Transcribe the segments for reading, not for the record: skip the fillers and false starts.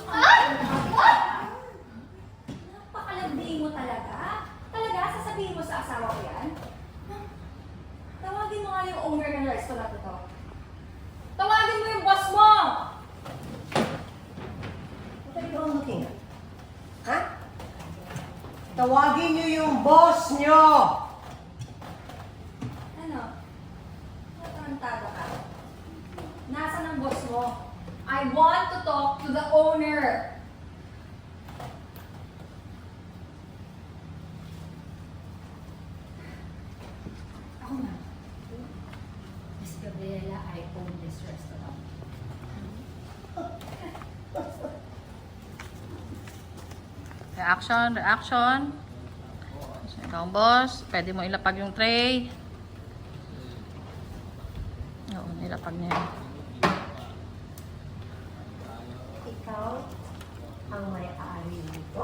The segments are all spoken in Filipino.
Ay! Napakalandi mo talaga. Talaga, sasabihin mo sa asawa ko yan? Tawagin mo nga yung owner ng restaurant ito. Tawagin mo yung boss mo! What are you all looking at? Ha? Tawagin niyo yung boss niyo! Ano? Matarantado ka. Nasaan ang boss mo? I want to talk to the owner. Ako na. Miss Gabriela, I own this restaurant. Reaction, reaction. So, ikaw ang boss. Pwede mo ilapag yung tray. Oo, nilapag niya yun. Ikaw ang may-ari nito?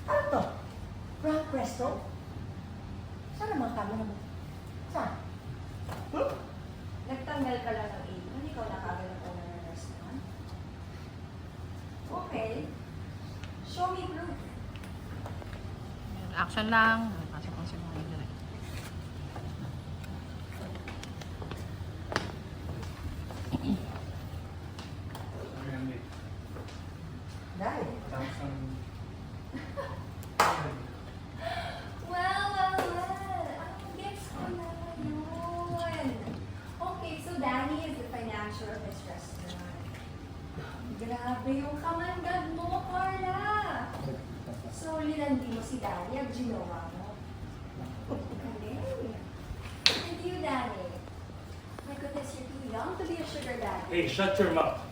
Ano to? Rock Presto? Saan naman kami naman? Saan? Nagtanggal ka lang ng ipon. Ikaw na kagad ang owner ng restaurant. Okay. Show me proof. Reaction lang. Pasok ang sinungaling direct. Dahil. Well. Ang gets ko na yun. Okay, so Danny is the financier of this restaurant. Grabe yung kamandag mo, Carla. So, linandi mo si Danny ang ginawa mo. Galing. And you, Danny. My goodness, you're too young to be a sugar daddy. Hey, shut your mouth.